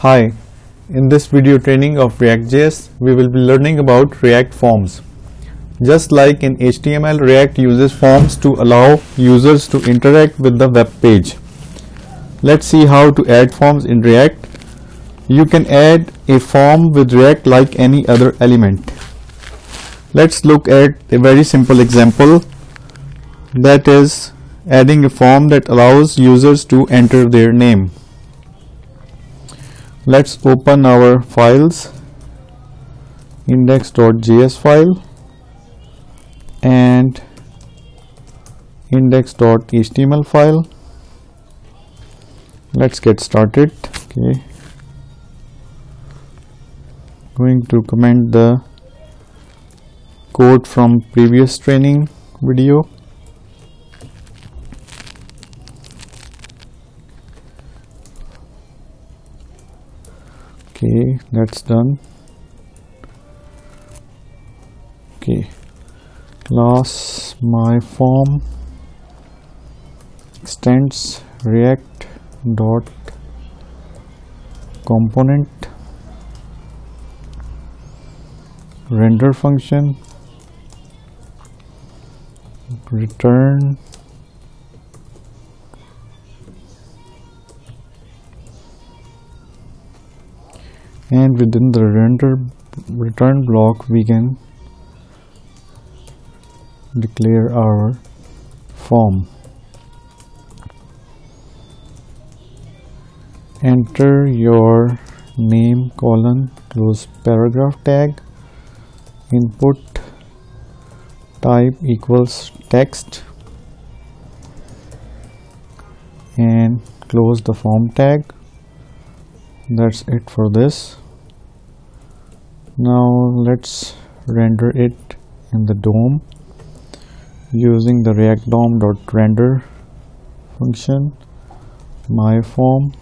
Hi, in this video training of React.js, we will be learning about React forms. Just like in HTML, React uses forms to allow users to interact with the web page. Let's see how to add forms in React. You can add a form with React like any other element. Let's look at a very simple example, that is adding a form that allows users to enter their name. Let's open our files, index.js file and index.html file. Let's get started. Okay, going to comment the code from previous training video. Okay, that's done. Okay, class my form extends react dot component render function return and within the return block we can declare our form. Enter your name colon close paragraph tag, input type equals text and close the form tag. That's it for this. Now let's render it in the DOM using the react DOM.render function my form.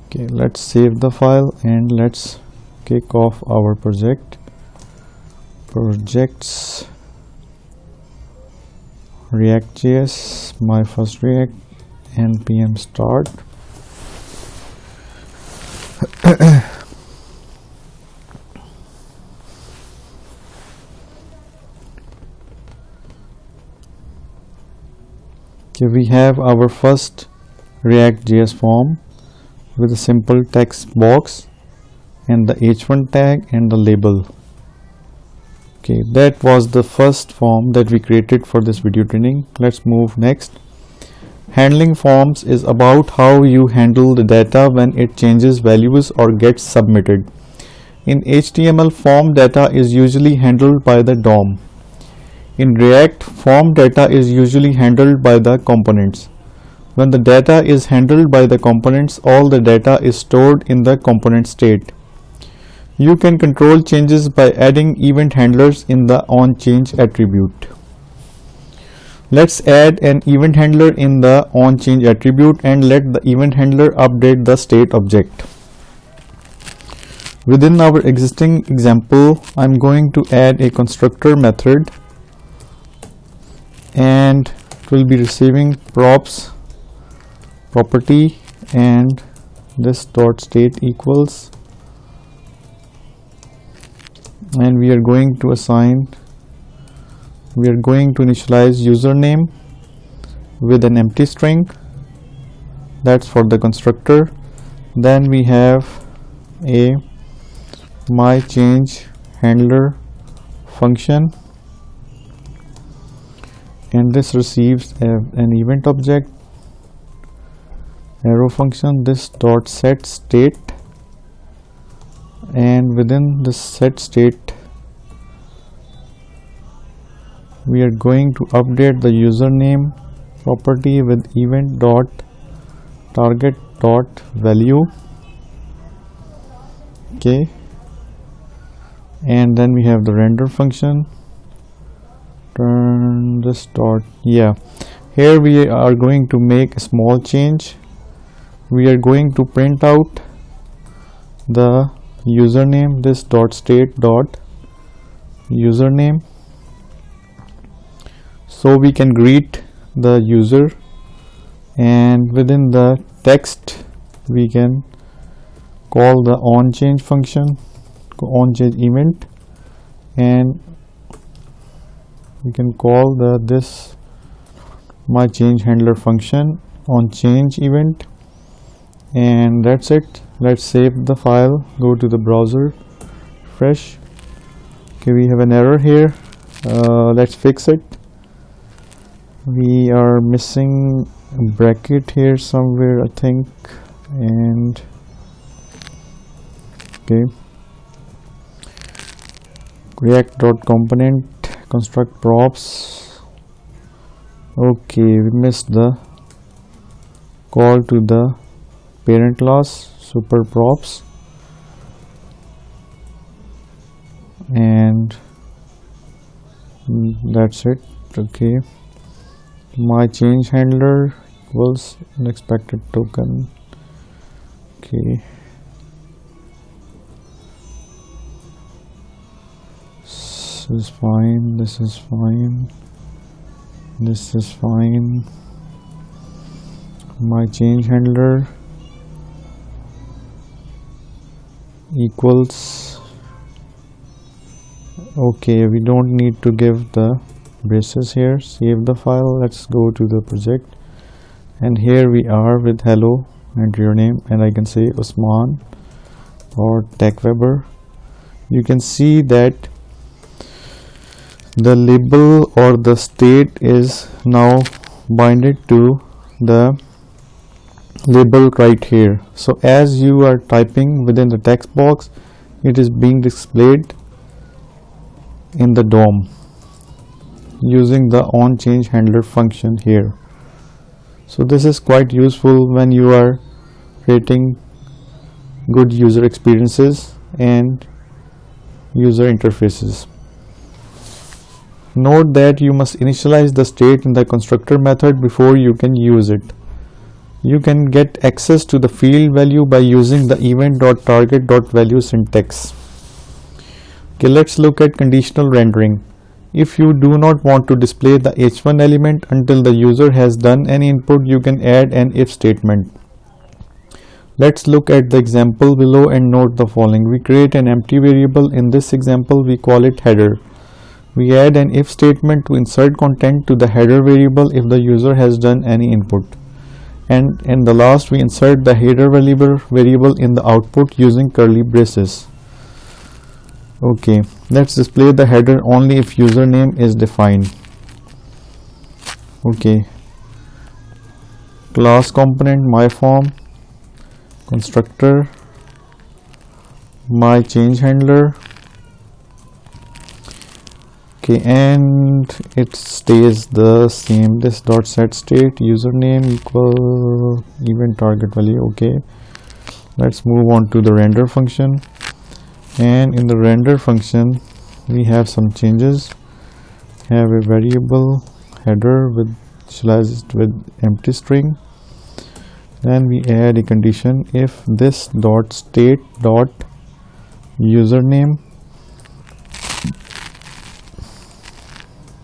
Okay, let's save the file and let's kick off our projects React.js, my first React, npm start. Okay, we have our first React.js form with a simple text box and the h1 tag and the label. Okay, that was the first form that we created for this video training. Let's move next. Handling forms is about how you handle the data when it changes values or gets submitted. In HTML, form data is usually handled by the DOM. In React, form data is usually handled by the components. When the data is handled by the components, all the data is stored in the component state. You can control changes by adding event handlers in the onChange attribute. Let's add an event handler in the onChange attribute and let the event handler update the state object. Within our existing example, I'm going to add a constructor method and it will be receiving property and this dot state equals, and we are going to initialize username with an empty string. That's for the constructor. Then we have a myChange handler function and this receives an event object arrow function, this dot set state, and within the set state we are going to update the username property with event dot target dot value. Okay, and then we have the render function, turn this dot, here we are going to make a small change. We are going to print out the username, this dot state dot username, so we can greet the user, and within the text we can call the onChange function, onChange event, and we can call this my change handler function on change event, and that's it. Let's save the file, go to the browser, refresh. Okay, we have an error here. Let's fix it. We are missing a bracket here somewhere, I think, and okay, react.component construct props. Okay, we missed the call to the parent class super props, and that's it. Okay, my change handler equals unexpected token. Okay, this is fine, this is fine, this is fine. My change handler equals, okay, we don't need to give the braces here. Save the file, let's go to the project, and here we are with hello, enter your name, and I can say Usman or TechWeber. You can see that the label or the state is now binded to the label right here. So as you are typing within the text box, it is being displayed in the DOM using the onChange handler function here. So this is quite useful when you are creating good user experiences and user interfaces. Note that you must initialize the state in the constructor method before you can use it. You can get access to the field value by using the event.target.value syntax. Okay, let's look at conditional rendering. If you do not want to display the h1 element until the user has done any input, you can add an if statement. Let's look at the example below and note the following. We create an empty variable. In this example, we call it header. We add an if statement to insert content to the header variable if the user has done any input. And in the last, we insert the header variable in the output using curly braces. Okay, let's display the header only if username is defined. Okay, class component my form, constructor, my change handler. Okay, and it stays the same. This dot set state username equal event target value. Okay, let's move on to the render function, and in the render function we have some changes. Have a variable header with initialized with empty string. Then we add a condition if this dot state dot username.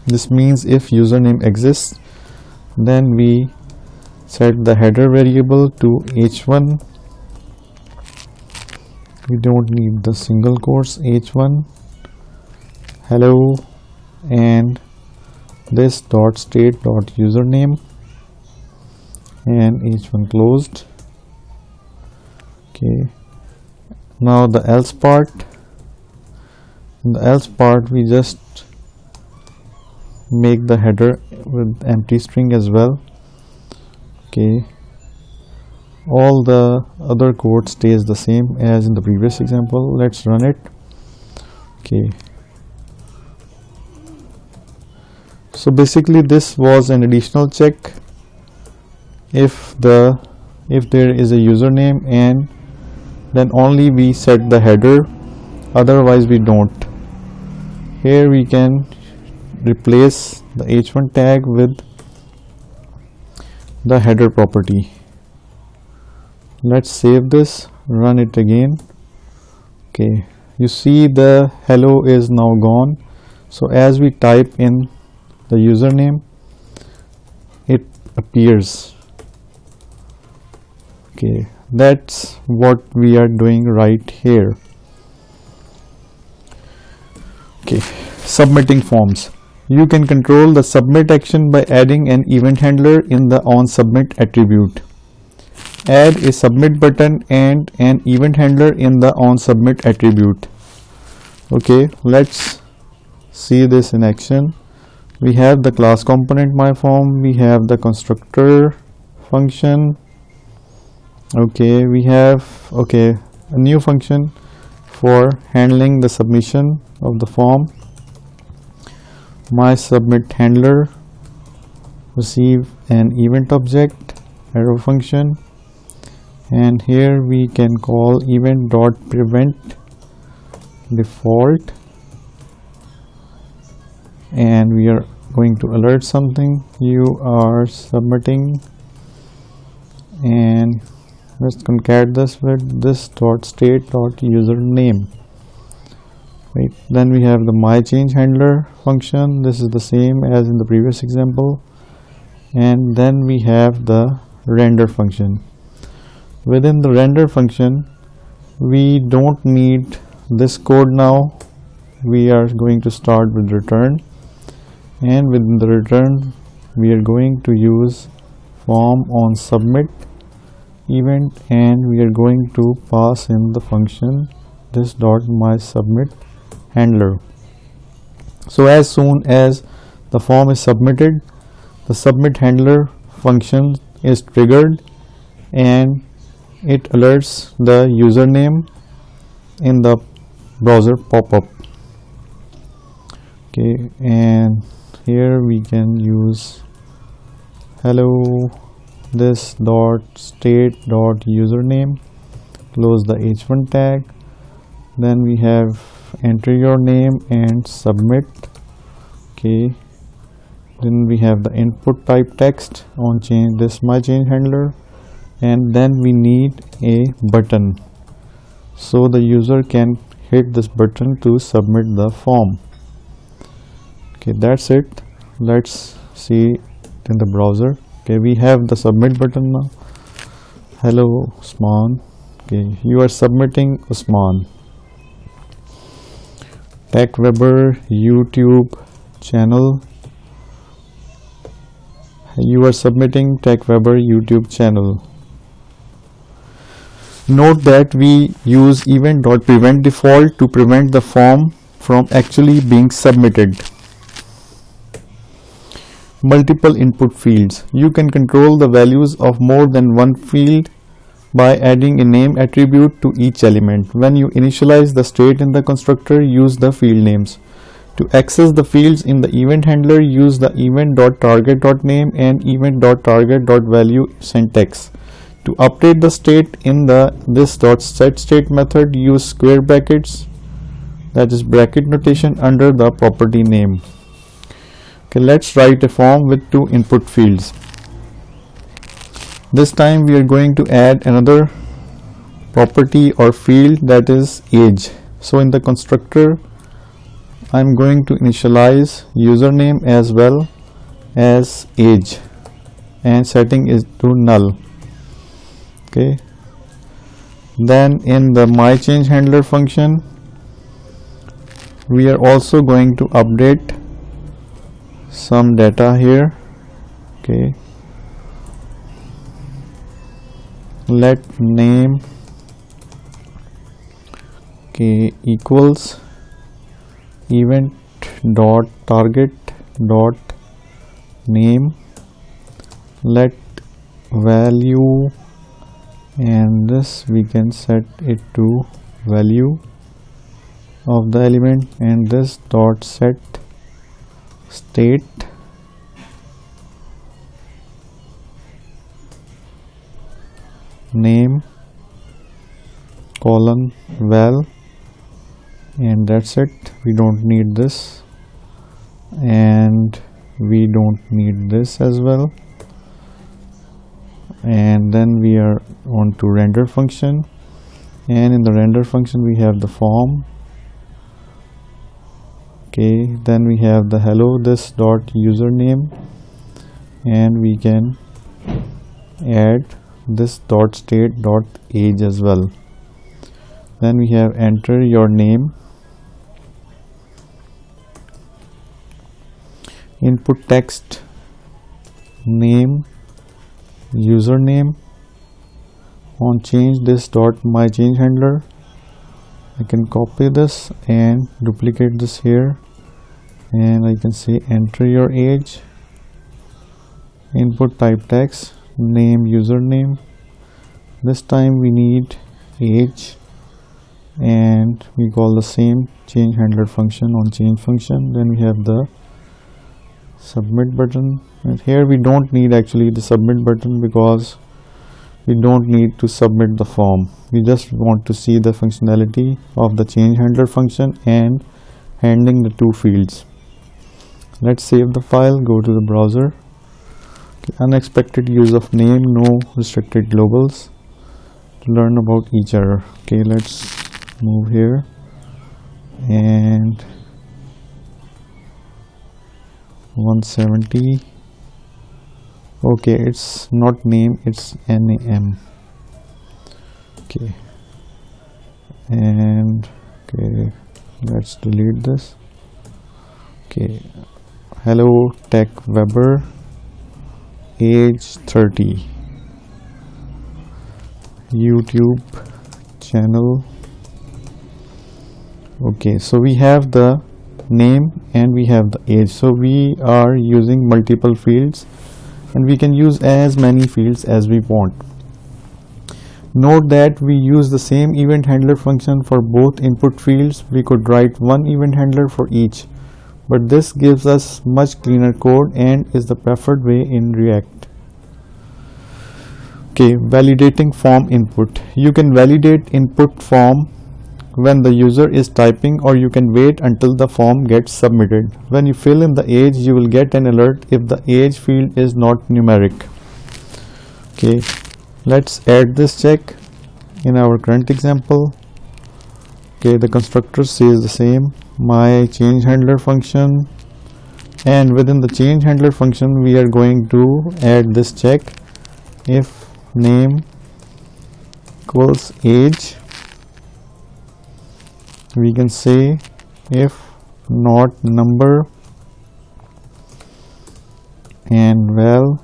This means if username exists, then we set the header variable to h1. We don't need the single quotes, h1 hello, and this dot state dot username, and h1 closed. Okay, now the else part. In the else part, we just make the header with empty string as well. Okay, all the other code stays the same as in the previous example. Let's run it. Okay, so basically this was an additional check. If there is a username, and then only we set the header, otherwise we don't. Here we can replace the h1 tag with the header property. Let's save this, run it again. Okay, you see the hello is now gone. So as we type in the username, it appears. Okay, That's what we are doing right here. Okay, submitting forms. You can control the submit action by adding an event handler in the onSubmit attribute. Add a submit button and an event handler in the onSubmit attribute. Okay, let's see this in action. We have the class component myForm, we have the constructor function. Okay, we have a new function for handling the submission of the form. MySubmitHandler receive an event object arrow function, and here we can call event.prevent default, and we are going to alert something. You are submitting, and let's concat this with this dot state dot username. Right, then we have the myChangeHandler function. This is the same as in the previous example, and then we have the render function. Within the render function, we don't need this code now. We are going to start with return, and within the return we are going to use form on submit event, and we are going to pass in the function this dot mySubmitHandler. So as soon as the form is submitted, the submit handler function is triggered and it alerts the username in the browser pop-up. Okay, and here we can use hello this dot state dot username, close the h1 tag, then we have enter your name and submit. Okay, then we have the input type text on change this myChangeHandler, and then we need a button so the user can hit this button to submit the form. Okay, that's it. Let's see in the browser. Okay, we have the submit button now. Hello Usman. Okay, you are submitting Usman. TechWeber YouTube channel. You are submitting TechWeber YouTube channel. Note that we use event.prevent default to prevent the form from actually being submitted. Multiple input fields. You can control the values of more than one field by adding a name attribute to each element. When you initialize the state in the constructor, use the field names. To access the fields in the event handler, use the event.target.name and event.target.value syntax. To update the state in the this.setState method, use square brackets, that is bracket notation, under the property name. Okay, let's write a form with two input fields. This time we are going to add another property or field, that is age. So in the constructor I'm going to initialize username as well as age, and setting is to null. Okay, then in the myChangeHandler function we are also going to update some data here. Okay, let name equals event dot target dot name, let value, and this we can set it to value of the element, and this dot set state name colon val, and that's it. We don't need this, and we don't need this as well. And then we are on to render function, and in the render function we have the form. Okay, then we have the hello this dot username, and we can add this dot state dot age as well. Then we have enter your name, input text, name, username. On change this dot my change handler, I can copy this and duplicate this here, and I can say enter your age, input type text, name, username. This time we need age, and we call the same change handler function on change function. Then we have the submit button, and here we don't need actually the submit button because we don't need to submit the form. We just want to see the functionality of the change handler function and handling the two fields. Let's save the file, go to the browser. Okay, unexpected use of name, no restricted globals. To learn about each error. Okay, let's move here, and 170. Okay, it's not name, it's NAM. Okay, and okay, let's delete this. Okay, hello tech Weber, age 30, YouTube channel. Okay, so we have the name and we have the age, so we are using multiple fields and we can use as many fields as we want. Note that we use the same event handler function for both input fields. We could write one event handler for each, but this gives us much cleaner code and is the preferred way in React. Okay, validating form input. You can validate input form when the user is typing, or you can wait until the form gets submitted. When you fill in the age, you will get an alert if the age field is not numeric. Okay, let's add this check in our current example. Okay, the constructor says the same, my change handler function, and within the change handler function we are going to add this check if name equals age. We can say if not number, and well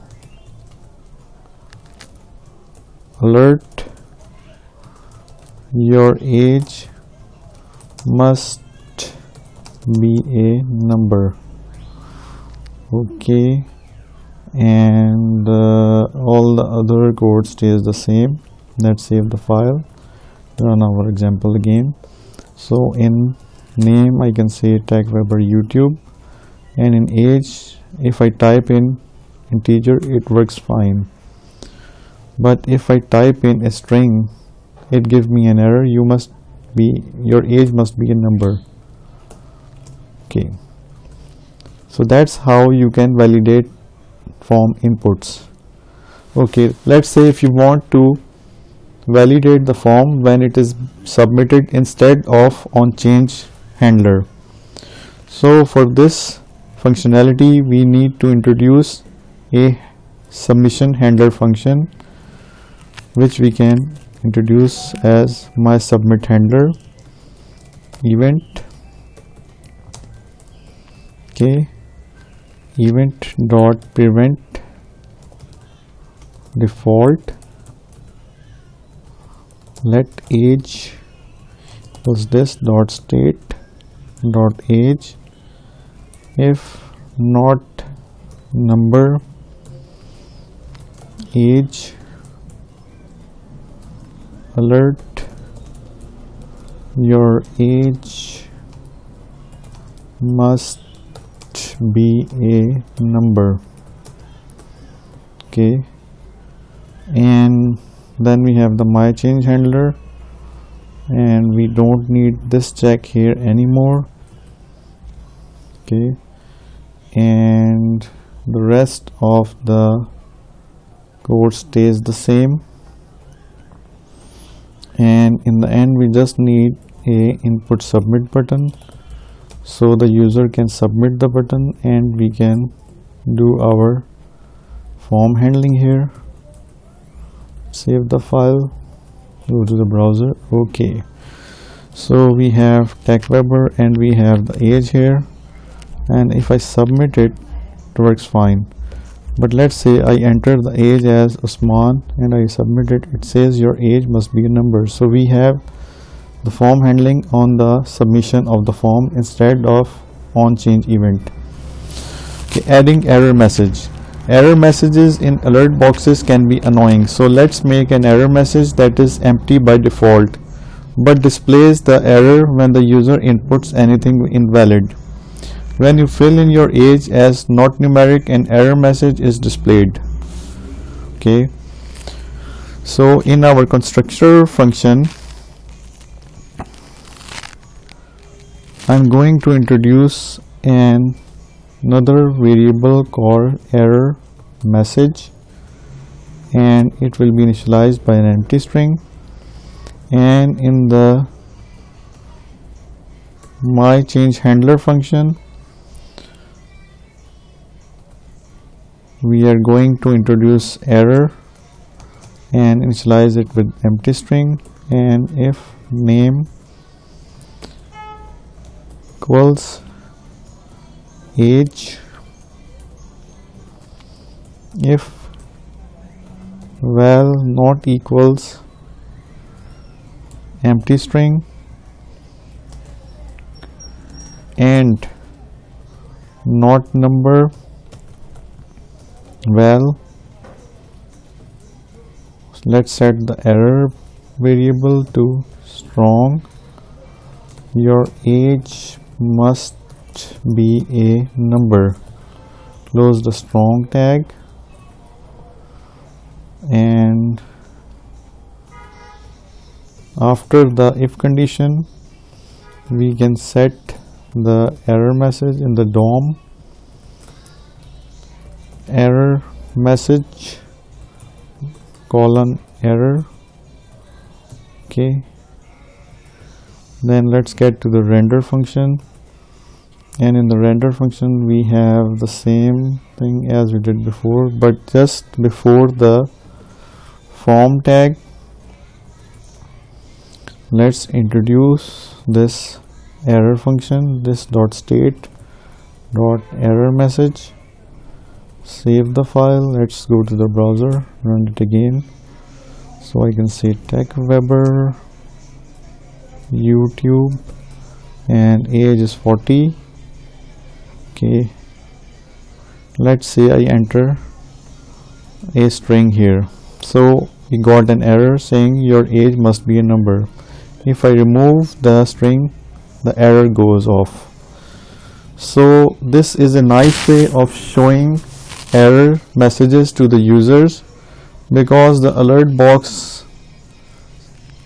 alert your age must be a number. Okay, and all the other code stays the same. Let's save the file, run our example again. So in name I can say tag Weber YouTube, and in age if I type in integer it works fine, but if I type in a string it gives me an error. Your age must be a number. Okay, so that's how you can validate form inputs. Okay, let's say if you want to validate the form when it is submitted instead of on change handler. So for this functionality we need to introduce a submission handler function, which we can introduce as my submit handler event. Okay, event dot prevent default let age equals this dot state dot age if not number age alert your age must be a number. Okay, and then we have the my change handler, and we don't need this check here anymore. Okay, and the rest of the code stays the same, and in the end we just need a input submit button so the user can submit the button and we can do our form handling here. save the file, go to the browser. Okay, so we have TechWeber and we have the age here, and if I submit it, it works fine. But let's say I enter the age as Usman and I submit it, it says your age must be a number. So we have the form handling on the submission of the form instead of on change event. Okay, adding error message. Error messages in alert boxes can be annoying, so let's make an error message that is empty by default but displays the error when the user inputs anything invalid. When you fill in your age as not numeric, an error message is displayed. Okay, so in our constructor function, I'm going to introduce another variable called error message, and it will be initialized by an empty string. And in the my change handler function, we are going to introduce error and initialize it with empty string, and if name equals age, if val not equals empty string, and not number val, let's set the error variable to strong, your age must be a number, close the strong tag, and after the if condition we can set the error message in the DOM error message colon error. Okay, then let's get to the render function, and in the render function we have the same thing as we did before, but just before the form tag let's introduce this error function, this dot state dot error message. Save the file, let's go to the browser, run it again. So I can say TechWeber YouTube and age is 40. Okay, let's say I enter a string here, so we got an error saying your age must be a number. If I remove the string, the error goes off. So this is a nice way of showing error messages to the users, because the alert box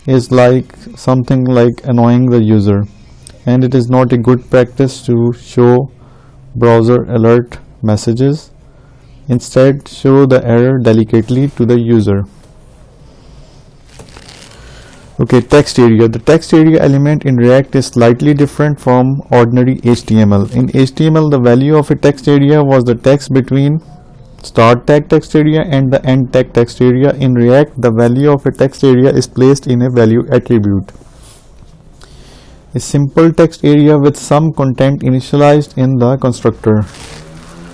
is like something like annoying the user, and it is not a good practice to show browser alert messages. Instead, show the error delicately to the user. Okay, text area. The text area element in React is slightly different from ordinary HTML. In HTML, the value of a text area was the text between start tag text area and the end tag text area. In React, the value of a text area is placed in a value attribute. A simple text area with some content initialized in the constructor.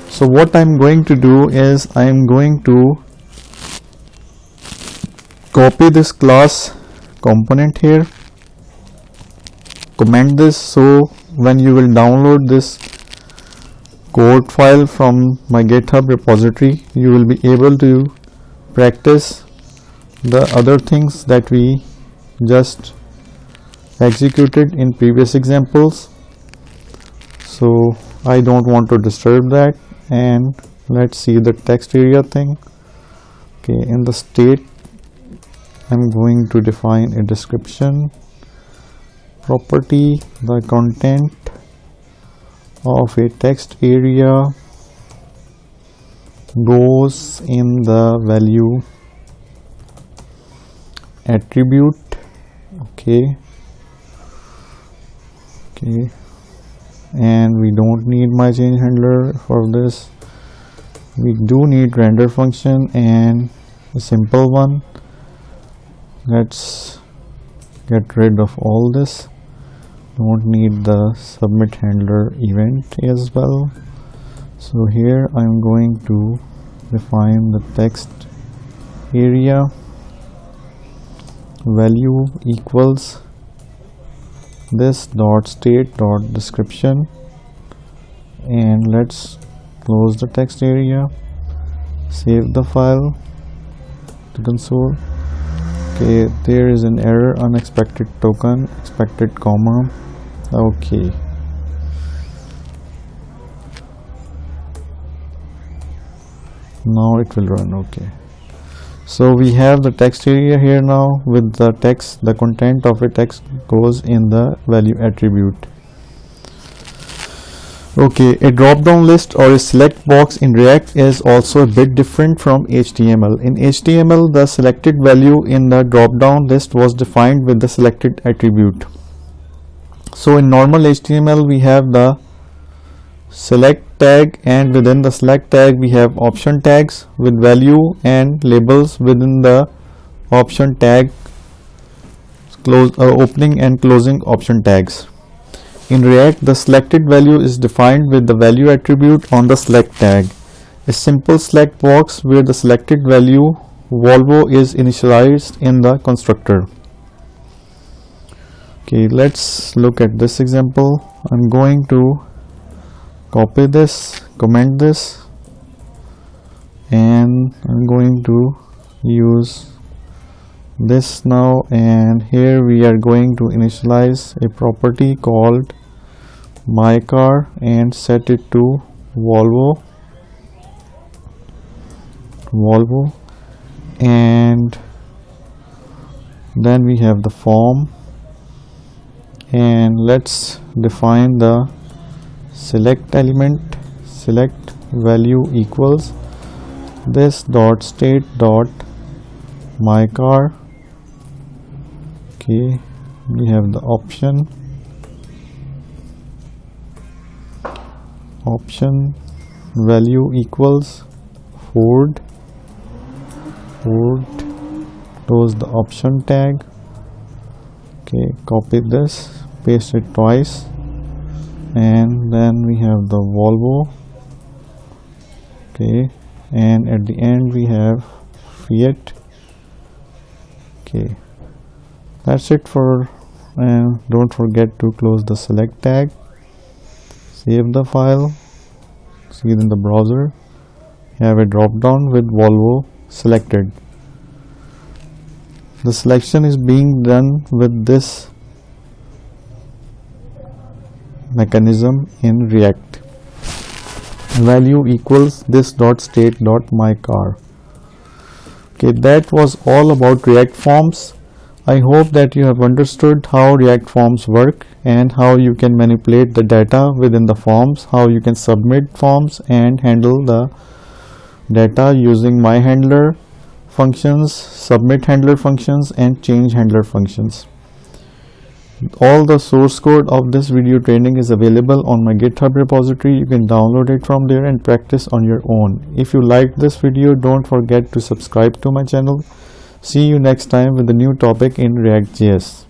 So what I'm going to do is I'm going to copy this class component here, comment this, so when you will download this code file from my GitHub repository, you will be able to practice the other things that we just executed in previous examples. So I don't want to disturb that, and let's see the text area thing. Okay, in the state I'm going to define a description property. The content of a text area goes in the value attribute. Okay, and we don't need my change handler for this. We do need render function, and a simple one. Let's get rid of all this. Don't need the submit handler event as well. So here I'm going to define the text area value equals this dot state dot description, and let's close the text area, save the file to console. Okay, there is an error, unexpected token, expected comma. Okay, now it will run. Okay, so we have the text area here now with the text. The content of a text goes in the value attribute. Okay, a drop down list or a select box in React is also a bit different from HTML. In HTML, the selected value in the drop down list was defined with the selected attribute. So in normal HTML, we have the select tag, and within the select tag we have option tags with value and labels within the option tag, opening and closing option tags. In React, the selected value is defined with the value attribute on the select tag. A simple select box where the selected value Volvo is initialized in the constructor. Okay, let's look at this example. I'm going to copy this, comment this, and I'm going to use this now, and here we are going to initialize a property called my car and set it to Volvo, and then we have the form, and let's define the select element. Select value equals this dot state dot my car. Okay, we have the option value equals Ford, close the option tag. Okay, copy this, paste it twice, and then we have the Volvo. Okay, and at the end we have Fiat. Okay, that's it for, and don't forget to close the select tag, save the file, see it in the browser. You have a drop down with Volvo selected. The selection is being done with this mechanism in React. Value equals this dot state dot my car. Okay, that was all about React forms. I hope that you have understood how React forms work and how you can manipulate the data within the forms, how you can submit forms and handle the data using my handler functions, submit handler functions, and change handler functions. All the source code of this video training is available on my GitHub repository. You can download it from there and practice on your own. If you liked this video, don't forget to subscribe to my channel. See you next time with a new topic in React.js.